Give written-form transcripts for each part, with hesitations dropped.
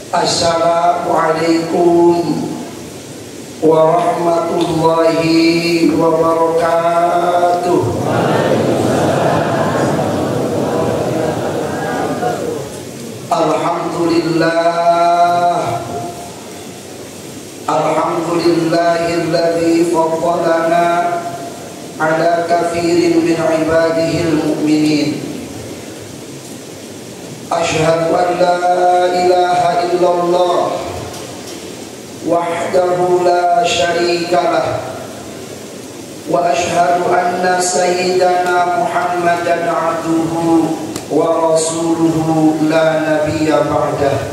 Assalamualaikum warahmatullahi wabarakatuh. Alhamdulillah, alhamdulillahilladzi faddalana ala katsirin min ibadihil mu'minin. Asyhadu an la ilaha illallah wahdahu la syarika lah wa asyhadu anna sayyidana Muhammadan abduhu wa rasuluhu la nabiyya ba'dah.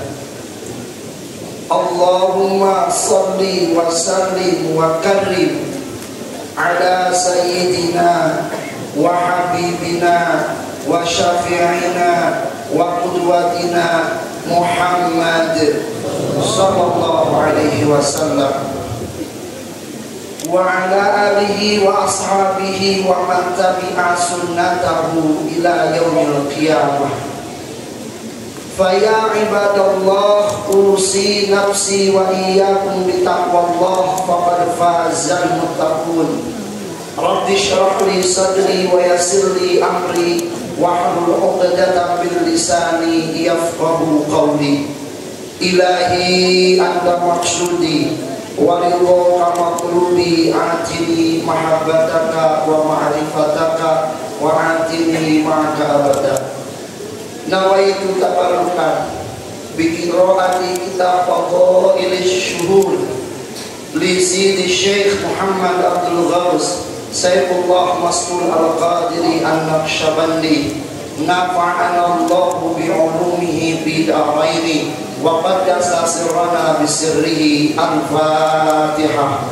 Allahumma salli wa sallim wa karim ala sayyidina wa habibina wa syafi'ina wa qudwatina Muhammad sallallahu alaihi wasallam wa ala alihi wa ashabihi wa man tabi'a sunnatahu ila yaumil qiyamah. Fa ya ibadallah, usi nafsi wa iyyakum bi taqwallah faqad fazal muttaqun. Rabbi shrah li sadri wa yassir li amri wahlul 'uqdatam min lisani yafqahu qawli. Ilahi anta maqsudi wa ridha maqlubi, atini mahabbataka wa ma'rifataka wa atini ma'aka abada. Nawaitu tabarukan bi qiraati kitab Fadhailus Syuhur li Sidi Syekh Muhammad Abdul Ghaus Saifullah Mas'ul Al-Qadiri An-Naqsyabandi, nafa'ana Allahu bi'ulumihi bid'araini wa qaddasa sirrana bisirrihi. Al-Fatihah.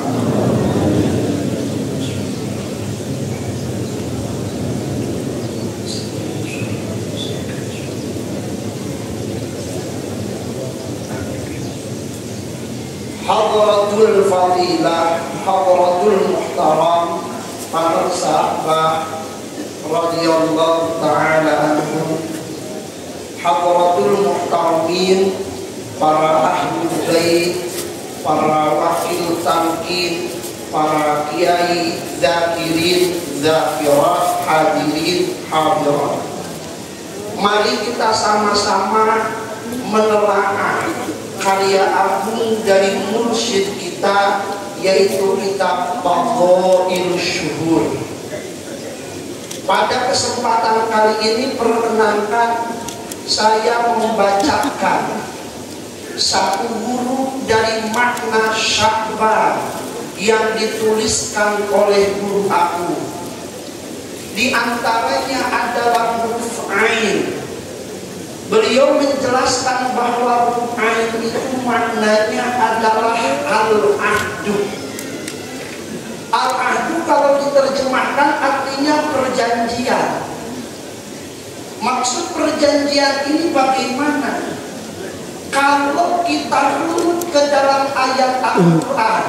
Hadratul Fadilah, Hadratul Muhtaram, para sahabat radhiyallahu ta'ala anhum, Hadratul Muhtaramin, para ahli bait, para wakil tamkin, para kiai, zakirin, zakirat, hadirin, hadirat. Mari kita sama-sama menelaah karya agung dari mursyid kita, yaitu kitab Fadhailus Syuhur. Pada kesempatan kali ini perkenankan saya membacakan satu huruf dari makna Sya'ban yang dituliskan oleh guru aku. Di antaranya adalah huruf Ain. Beliau menjelaskan bahwa huruf Ain itu maknanya adalah al-ahdu. Al-ahdu kalau diterjemahkan artinya perjanjian. Maksud perjanjian ini bagaimana? Kalau kita runut ke dalam ayat Al-Quran,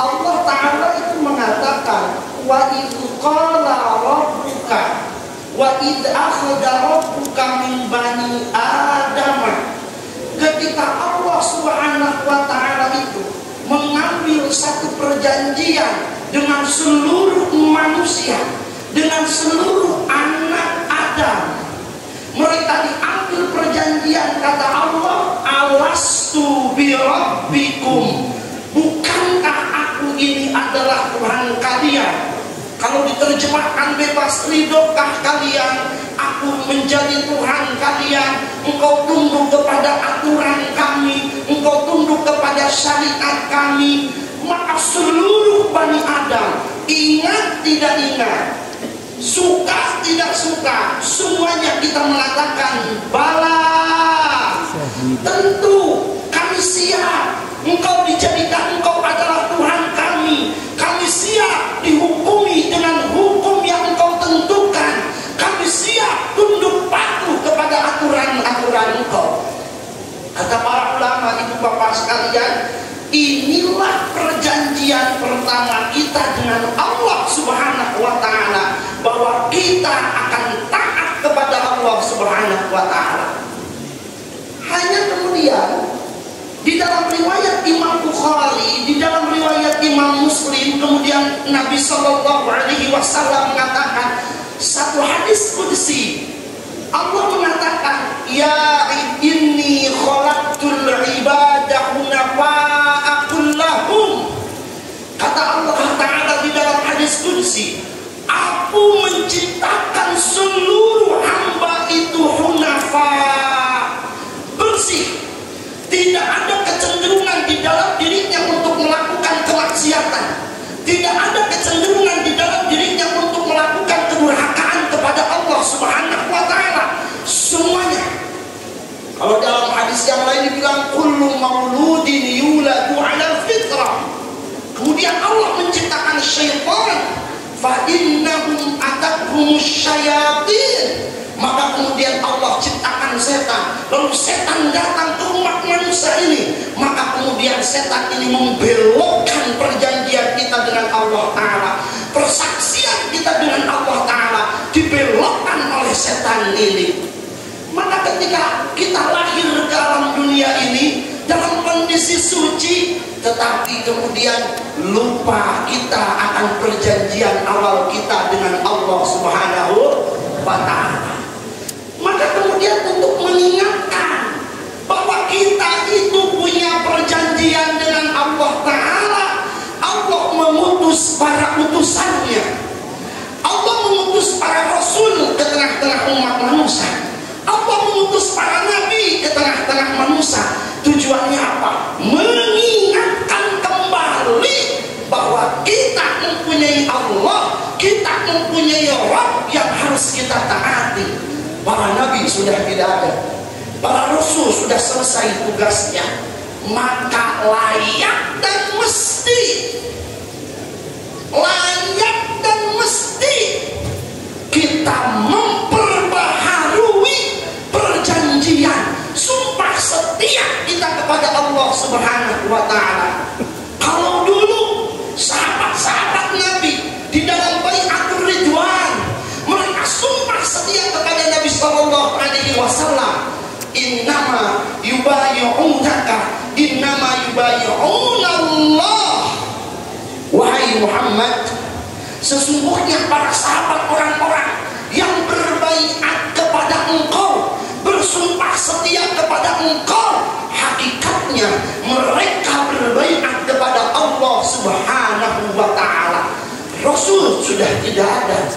Allah Ta'ala itu mengatakan, wa idh qala rabbuka wa idh akhadha rabbuka min bani Adam. Ketika Allah Subhanahu wa Ta'ala itu mengambil satu perjanjian dengan seluruh manusia, dengan seluruh anak Adam, mereka diambil perjanjian, kata Allah, alastu bi rabbikum, bukankah aku ini adalah Tuhan kalian? Kalau diterjemahkan bebas, ridhokah kalian aku menjadi Tuhan kalian? Engkau tunduk kepada aturan kami, engkau tunduk kepada syariat kami. Maka seluruh Bani Adam, ingat tidak ingat, suka tidak suka, semuanya kita mengatakan bala, tentu kami siap. Engkau dijadikan, engkau adalah Tuhan kami. Kami siap dihukumi dengan hukum yang engkau tentukan. Kami siap tunduk patuh kepada aturan-aturan engkau. Kata para ulama, ibu bapak sekalian, inilah perjanjian pertama kita dengan Allah Subhanahu wa Ta'ala, bahwa kita akan taat kepada Allah Subhanahu wa Ta'ala. Hanya kemudian di dalam riwayat Imam Bukhari, di dalam riwayat Imam Muslim, kemudian Nabi Shallallahu Alaihi Wasallam mengatakan satu hadis qudsi. Allah mengatakan, ya inni khalaqtul ibadah hunafa'a kullahum. Kata Allah Ta'ala di dalam hadis qudsi, aku menciptakan seluruh hamba itu hunafa, bersih. Tidak ada kecenderungan di dalam dirinya untuk melakukan kemaksiatan. Tidak ada kecenderungan di dalam dirinya untuk melakukan kedurhakaan kepada Allah Subhanahu wa Ta'ala. Semuanya. Kalau dalam hadis yang lain dibilang kullu mauludin yuladu 'ala fitrah. Kemudian Allah menciptakan syaitan, fa innahum atakumus syayatin. Maka kemudian Allah ciptakan setan. Lalu setan datang ke umat manusia ini. Maka kemudian setan ini membelokkan perjanjian kita dengan Allah Ta'ala. Persaksian kita dengan Allah Ta'ala dibelokkan oleh setan ini. Maka ketika kita lahir ke alam dunia ini dalam kondisi suci, tetapi kemudian lupa kita akan perjanjian awal kita dengan Allah Subhanahu wa Ta'ala. Maka kemudian untuk mengingatkan bahwa kita itu punya perjanjian dengan Allah Ta'ala, Allah mengutus para utusannya. Allah mengutus para rasul ke tengah-tengah umat manusia. Allah mengutus para nabi ke tengah-tengah manusia. Tujuannya apa? Mengingatkan kembali bahwa kita mempunyai Allah, kita mempunyai Rabb yang harus kita taati. Para nabi sudah tidak ada, para rasul sudah selesai tugasnya. Maka layak dan mesti kita memperbaharui perjanjian sumpah setia kita kepada Allah Subhanahu wa Ta'ala. Kalau dulu sahabat-sahabat Nabi di dalam bai'atul ridwan, mereka sumpah setia kepada Nabi Sallallahu Alaihi Wasallam. Innama yubayi'unaka, innama yubayi'unallah. Wahai Muhammad, sesungguhnya para sahabat orang-orang yang berbaiat kepada engkau, bersumpah setia kepada engkau, hakikatnya mereka berbaiat kepada Allah Subhanahu wa Ta'ala. Rasul sudah tidak ada.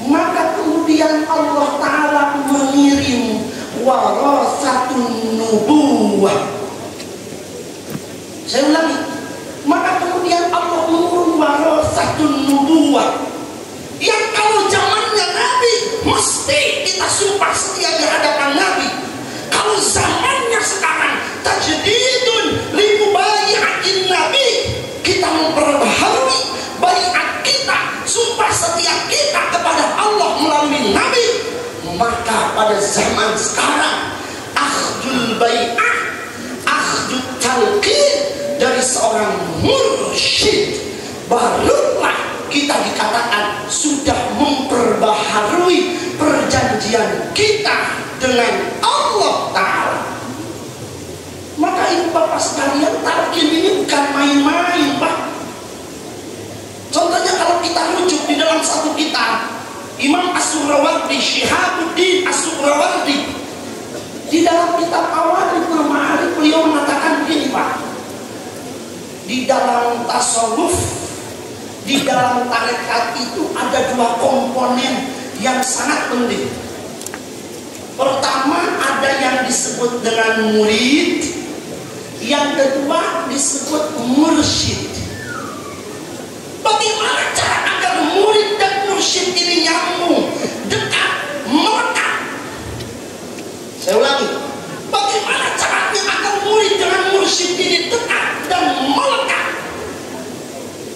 Maka kemudian Allah Ta'ala mengirim warasatun nubuwah. Saya ulangi. Maka kemudian Allah mengirim warasatun nubuwah, yang kalau zamannya Nabi mesti kita sumpah setia di hadapan Nabi. Kalau zamannya sekarang tajdidun li mubai'atin Nabi, kita memperbaharui baiat kita, sumpah setia kita kepada Allah melalui Nabi. Maka pada zaman sekarang akhdul bai'ah, akhdul talqin dari seorang mursyid, barulah kita dikatakan sudah memperbaharui perjanjian kita dengan Allah Ta'ala. Maka ibu bapak sekalian, talqin ini bukan main-main, Pak. Contohnya kalau kita rujuk di dalam satu kitab Imam As-Suhrawardi, Syihabuddin As-Suhrawardi, di dalam kitab Awadhul Ma'arif, beliau mengatakan begini, Pak. Di dalam tasawuf, di dalam tarekat itu ada dua komponen yang sangat penting. Pertama, ada yang disebut dengan murid, yang kedua disebut mursyid. Bagaimana cara agar murid dan mursyid ini nyambung, dekat, melekat? Saya ulangi, bagaimana caranya agar murid dengan mursyid ini dekat dan melekat?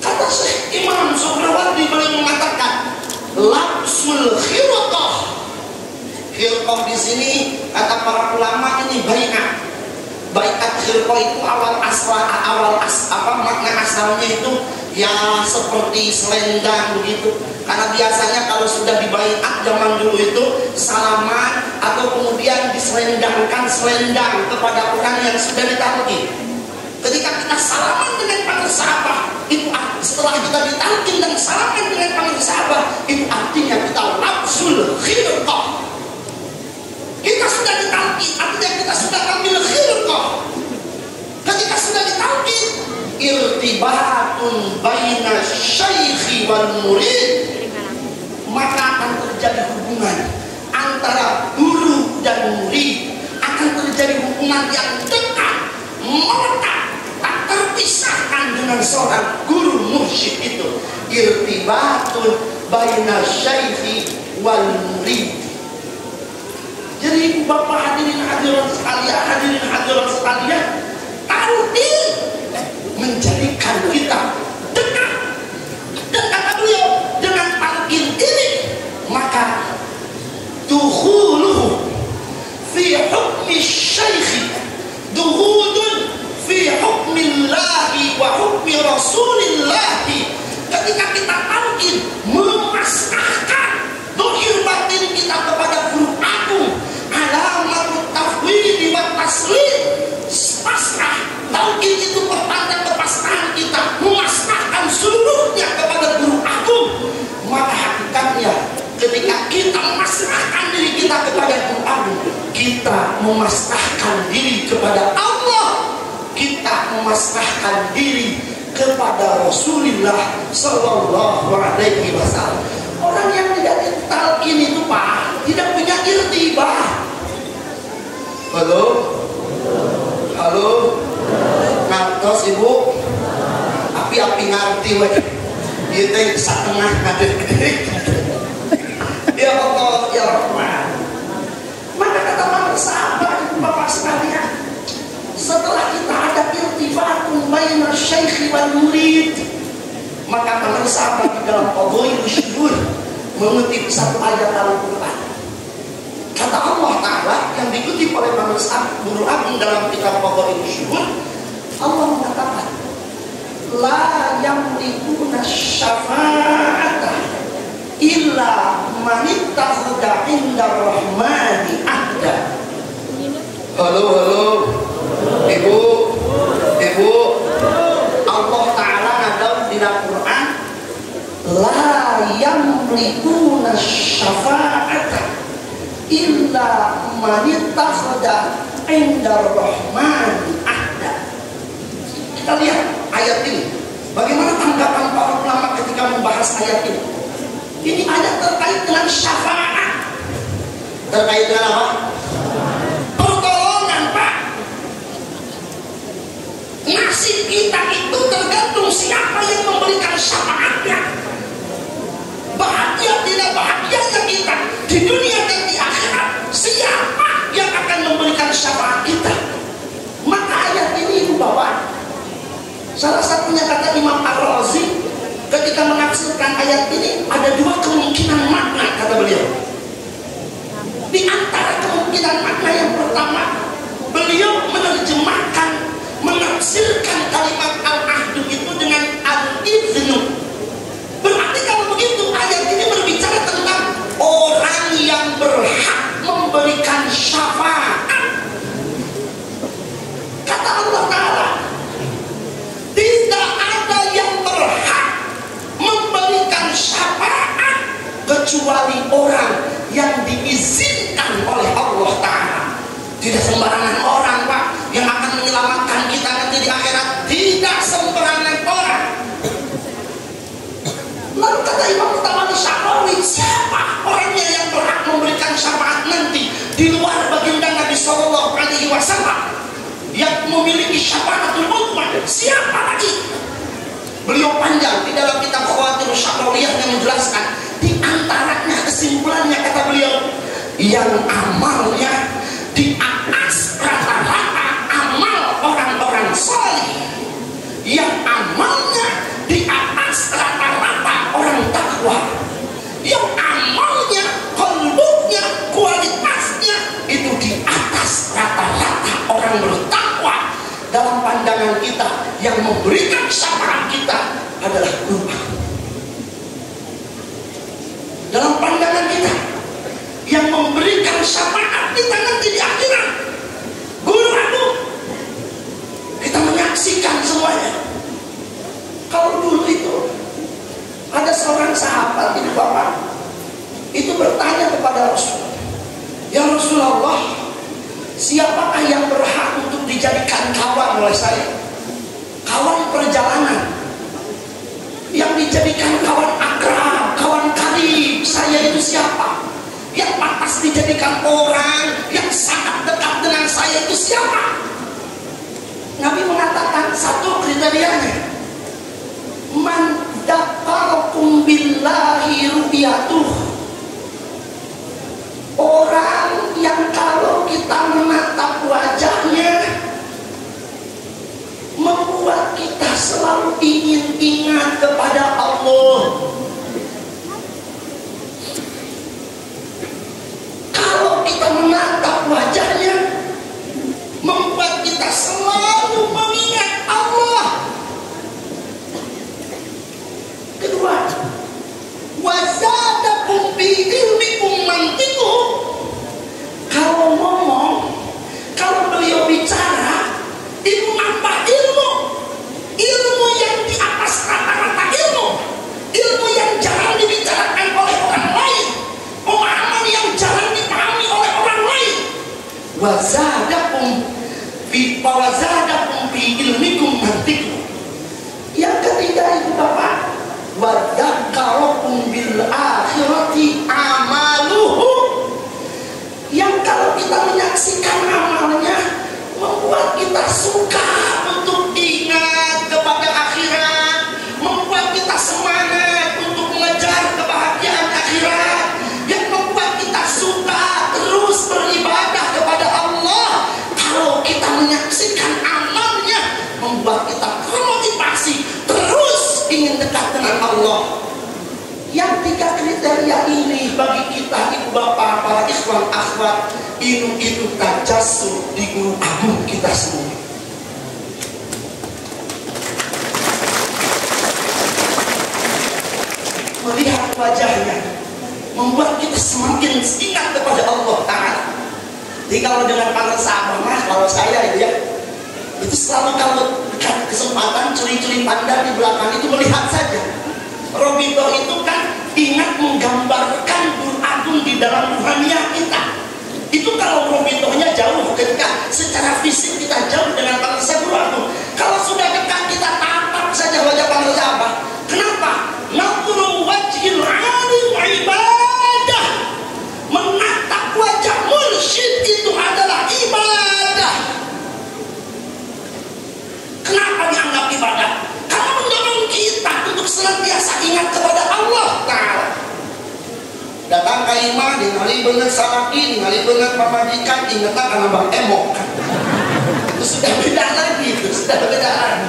Kata Syekh Imam Suhrawardi, beliau mengatakan lapsul khirqah. Khirqah di sini kata para ulama ini baiat khirqah itu makna asalnya itu ya seperti selendang begitu. Karena biasanya kalau sudah dibaiat zaman dulu itu salaman atau kemudian diselendangkan selendang kepada orang yang sudah ditalqin. Ketika kita salaman dengan para sahabat, itu setelah kita ditalqin dan salaman dengan para sahabat, itu artinya kita labsul khirqah. Kita sudah ditalqin, artinya kita sudah ambil khirqah. Ketika sudah ditalqin, irtibatun baina syaikhi wal murid, maka akan terjadi hubungan antara guru dan murid, akan terjadi hubungan yang dekat, melekat, tak terpisahkan dengan seorang guru mursyid itu. Irtibatun baina syaikhi wal murid. Jadi Bapak hadirin hadirat sekalian, talqin menjadikan kita dekat. Dan kata beliau, dengan talqin ini maka dukhuluhu fi hukmi syaikh dukhulun fi hukmillahi wa hukmi rasulillahi. Ketika kita talqin memasrahkan dohir batin kita kepada guru agung, alamat tafwid wa taslim, pasrah. Talqin itu pertanda kepasrahan kita, memasrahkan seluruhnya kepada guru agung. Maka hakikatnya ketika kita memasrahkan diri kita kepada guru agung, kita memasrahkan diri kepada Allah, kita memasrahkan diri kepada Rasulullah Sallallahu Alaihi Wasallam. Orang yang tidak ditalqin itu Pak, tidak punya irtibah. Halo, halo, ngantos ibu, api ngerti weh, itu setengah ngadek. Ya Allah, ya Rahman. Maka kata para sahabat, Bapak sekalian, setelah kita ada irtibatun baina syaikh wal murid, maka para sahabat di dalam Fadhailus Syuhur mengutip satu ayat Al-Quran. Kata Allah Ta'ala yang dikutip oleh para sahabat guru agung dalam kitab Fadhailus Syuhur, Allah mengatakan, la yamlikuna syafa'ata illa man ittakhadha 'inda rahmani ahda. Halo, ibu, Allah Ta'ala ngadau di Al-Quran, la yamlikuna syafa'ata illa man ittakhadha 'inda rahmani ahda. Kita lihat ayat ini. Bagaimana tanggapan para ulama ketika membahas ayat ini? Ini ayat terkait dengan syafaat. Terkait dengan apa? Pertolongan, Pak. Nasib kita itu tergantung siapa yang memberikan syafaatnya. Bahagia tidak bahagianya kita di dunia dan di akhirat, siapa yang akan memberikan syafaat kita? Maka ayat ini Ibu Bapak, salah satunya kata Imam Ar-Razi ketika menafsirkan ayat ini, ada dua kemungkinan makna kata beliau. Di antara kemungkinan makna yang pertama, beliau menerjemahkan, menafsirkan kalimat al-ahdu itu dengan al-idhnu. Berarti kalau begitu ayat ini berbicara tentang orang yang berhak memberikan syafaat. Kata Allah Ta'ala, tidak ada yang berhak memberikan syafaat kecuali orang yang diizinkan oleh Allah Ta'ala. Tidak sembarangan orang, Pak, yang akan menyelamatkan kita nanti di akhirat. Tidak sembarangan orang. Lalu kata Imam Tabari Syarawi, siapa orangnya yang berhak memberikan syafaat nanti di luar baginda Nabi Sallallahu Alaihi Wasallam yang memiliki syafaatul uzma? Siapa lagi? Beliau panjang di dalam kitab Khawatirus Sya'rawiyah yang menjelaskan. Di antaranya kesimpulannya kata beliau, yang amalnya di atas rata-rata amal orang-orang saleh, yang amalnya di atas rata-rata orang takwa, yang amalnya, qalbunya, kualitasnya itu di atas rata-rata orang bertakwa. Dalam pandangan kita, yang memberikan syafaat kita adalah guru aku. Dalam pandangan kita, yang memberikan syafaat kita nanti di akhirat, guru aku. Kita menyaksikan semuanya. Kalau dulu itu ada seorang sahabat itu Bapak, itu bertanya kepada Rasul, ya Rasulullah, siapakah yang berhak untuk dijadikan kawan oleh saya? Kawan perjalanan, yang dijadikan kawan akrab, kawan karib saya itu siapa? Yang pantas dijadikan orang yang sangat dekat dengan saya itu siapa? Nabi mengatakan satu kriterianya, man dzakarakum billahi ru'yatuh, orang yang kalau kita menatap wajahnya membuat kita selalu ingin ingat kepada Allah. Kalau kita menatap wajahnya membuat kita selalu mengingat Allah. Kedua, wazadakum bi ilmikum mantiquh, kalau ngomong, kalau beliau bicara itu nambah ilmu yang di atas rata-rata ilmu yang jarang dibicarakan oleh orang lain, pemahaman yang jarang dipahami oleh orang lain. Wazadakum bi ilmikum mantiquh. Yang ketiga itu Bapak, wadzakarakum bil akhirati amaluhu, yang kalau kita menyaksikan amalnya membuat kita suka untuk ingat kepada akhirat, membuat kita semangat untuk mengejar kebahagiaan akhirat, yang membuat kita suka terus beribadah kepada Allah. Kalau kita menyaksikan amalnya membuat kita termotivasi terus ingin dekat dengan Allah. Yang tiga kriteria ini bagi kita ibu bapak, para ikhwan akhwat, itu tajassus di guru agung kita semua. Melihat wajahnya membuat kita semakin ingat kepada Allah Ta'ala. Jadi kalau dengan para sahabat, kalau saya itu ya, itu selalu kalau kesempatan curi-curi pandang di belakang itu melihat saja. Robito itu kan ingat menggambarkan guru agung di dalam ruhaniah kita. Itu kalau robitonya jauh, ketika secara fisik kita jauh dengan bangsa guru agung. Kalau sudah dekat kita tatap saja wajah bangsa sahabat. Kenapa? Naqru wajhil alim ibadah. Menatap wajah mursyid itu adalah ibadah. Kenapa dianggap ibadah? Karena mendorong kita untuk senantiasa ingat kepada Allah Ta'ala. Datang ke imah, ningali bener salaki, ningali bener pamajikan, ingatlah karena bang emok. Itu sudah beda lagi, itu sudah beda lagi.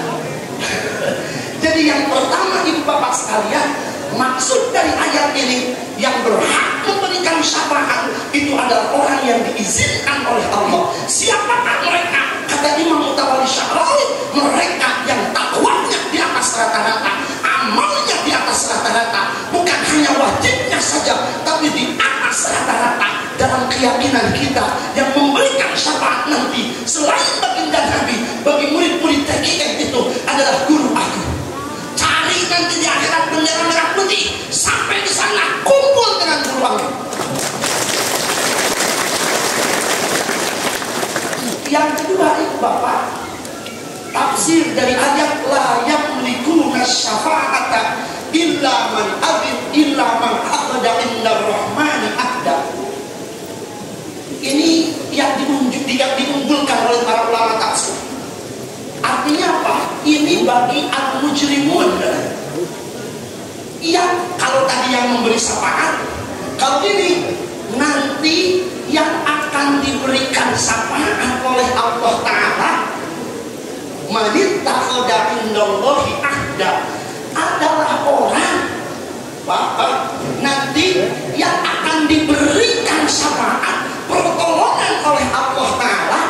Jadi yang pertama ibu bapak sekalian, maksud dari ayat ini, yang berhak memberikan syafaat itu adalah orang yang diizinkan oleh Allah. Siapakah mereka? Kata Imam Mutawalli Sya'rawi, mereka yang takwanya di atas rata-rata, amalnya di atas rata-rata, bukan hanya wajibnya saja, tapi di atas rata-rata dalam keyakinan kita. Yang memberikan syafaat nanti selain baginda Nabi, bagi murid-murid TKI itu adalah guru aku. Cari nanti di akhirat bendera merah putih, sampai di sana kumpul dengan guru aku. Yang kedua itu Bapak, tafsir dari ayat la yamlikuna syafa'ata illa man adin illa man akhada indar rahmani ahda. Ini yang diunggulkan oleh para ulama tafsir. Artinya apa? Ini bagi al-mujrimun. Yang kalau tadi yang memberi syafaat, kalau ini nanti yang akan diberikan syafaat oleh Allah Ta'ala, manittakhadha indallahi ahda, adalah orang Bapak nanti yang akan diberikan syafaat pertolongan oleh Allah Ta'ala.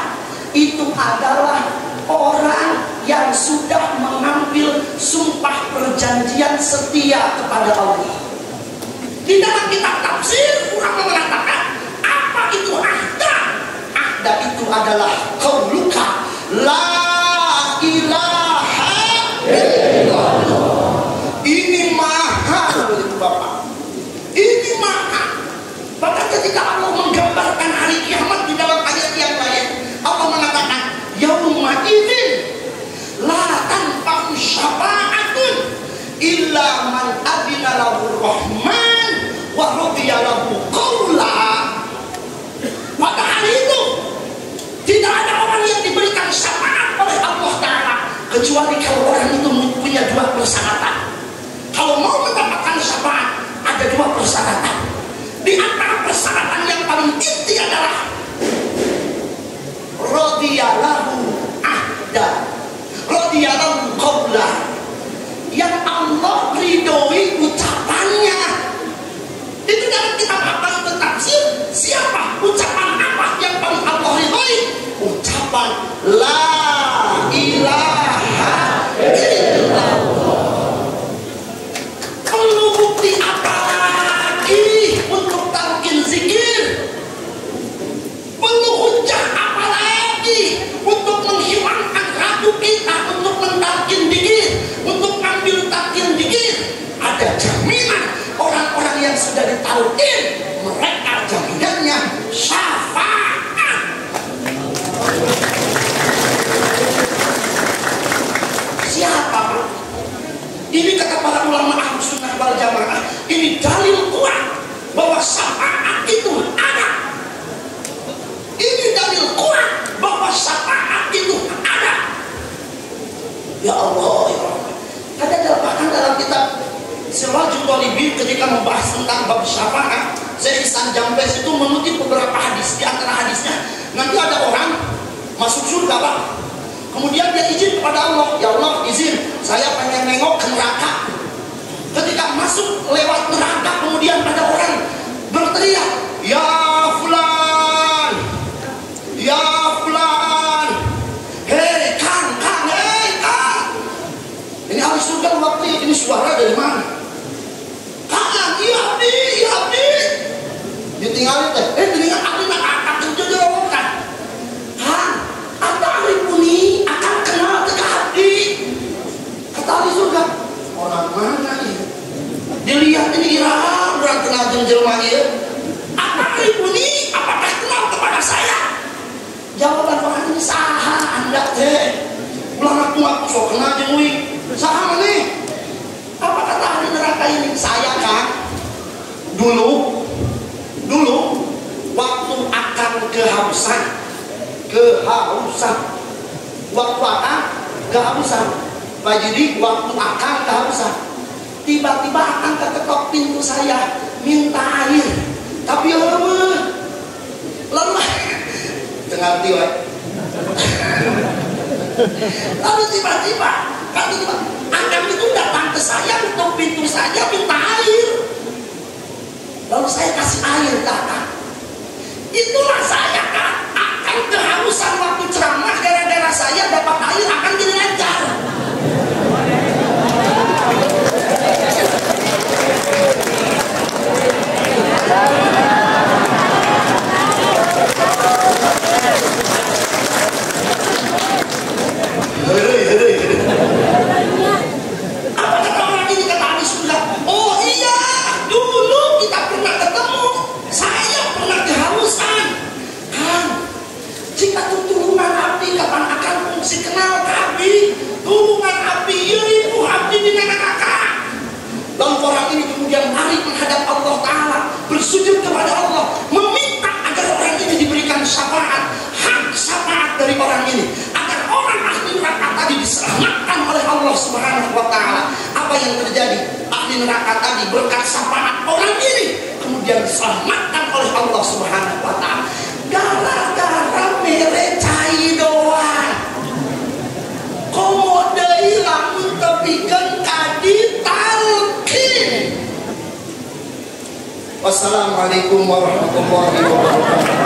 Itu adalah orang yang sudah mengambil sumpah perjanjian setia kepada Allah. Di dalam kitab tafsir ulama mengatakan apa itu ahda? Ahda itu adalah qauluka la ilaha illallah. Ini maha, Bapak. Ini maha. Bahkan ketika Allah menggambarkan hari kiamat di dalam ayat yang lain, Allah mengatakan yauma idzin la tanfa'u syafa'atun illa man adina lahu rahman wa radiya lahu qawla. Pada hari itu tidak ada orang yang diberikan syafaat oleh Allah Ta'ala kecuali kalau orang itu punya dua persyaratan. Kalau mau mendapatkan syafaat ada dua persyaratan. Di antara persyaratan yang paling inti adalah radiyalahu ahda, radiyalahu qawla, yang Allah ridhoi ucapannya. Itu dalam kitab apa itu tafsir. Siapa? Ucapan apa yang paling Allah ridhoi? Ucapan la ilaha illallah. Perlu bukti apa lagi untuk talqin zikir? Perlu hujah apa lagi untuk menghilangkan ragu kita untuk mentalqin zikir, untuk ambil talqin zikir? Ada jaminan orang-orang yang sudah ditalqin, mereka jaminannya syafaat. Siapa, Pak? Ini kata para ulama Ahlus Sunnah wal Jamaah, ini dalil kuat bahwa syafaat itu ada. Ini dalil kuat bahwa syafaat itu ada. Ya Allah, ya Allah. Ada bahkan dalam kitab Sirajul Talibin ketika membahas tentang bab syafaat, Syekh Ihsan Jambes itu mengutip beberapa hadis. Di antara hadisnya, nanti ada orang masuk surga, Pak. Kemudian dia izin kepada Allah, ya Allah izin, saya pengen nengok ke neraka. Ketika masuk lewat neraka, kemudian ada orang berteriak, ya fulan, ya fulan, hei Kang, hei Kang. Ini ahli surga waktu ini suara dari mana? Kang, iya Abdi. Ditinggalin teh, dengan ahli neraka terjadi robokan. Kang, apa ahli puni akan kenal ke Abdi? Kata ahli surga, orang mana ini? Dilihat ini irah orang kenal jelma dia. Apa ahli puni? Apakah kenal kepada saya? Jawaban orang ini saha anda teh. Ulang aku sok kenal jengui. Saha mana? Apa kata ahli neraka ini? Saya kan dulu waktu akan kehausan, waktu akan kehausan, jadi waktu akan kehausan, tiba-tiba akan keketok pintu saya minta air, tapi lama tengah tiba. Lalu tiba-tiba akan itu datang ke saya untuk pintu saja minta air. Lalu saya kasih air datang. Itulah saya kan akan kehausan waktu ceramah, gara-gara saya dapat air akan jadi lancar. Apa kata orang ini? Kata ahli surga, oh iya, dulu kita pernah ketemu, saya pernah kehausan. Kang, jika tuturungan abdi kapan akan fungsi kenal ke abdi? Tulungan abdi, ibu abdi di neraka. Lalu orang ini kemudian lari menghadap Allah Ta'ala, bersujud kepada Allah, meminta agar orang ini diberikan syafaat, hak syafaat dari orang ini, agar orang ahli neraka tadi diselamatkan oleh Allah Subhanahu wa Ta'ala. Apa yang terjadi? Ahli neraka tadi berkat syafaat orang ini kemudian diselamatkan oleh Allah Subhanahu wa Ta'ala. Gara-gara merecai doang, komodai lamun tepikan kadi talqin. Wassalamualaikum warahmatullahi wabarakatuh.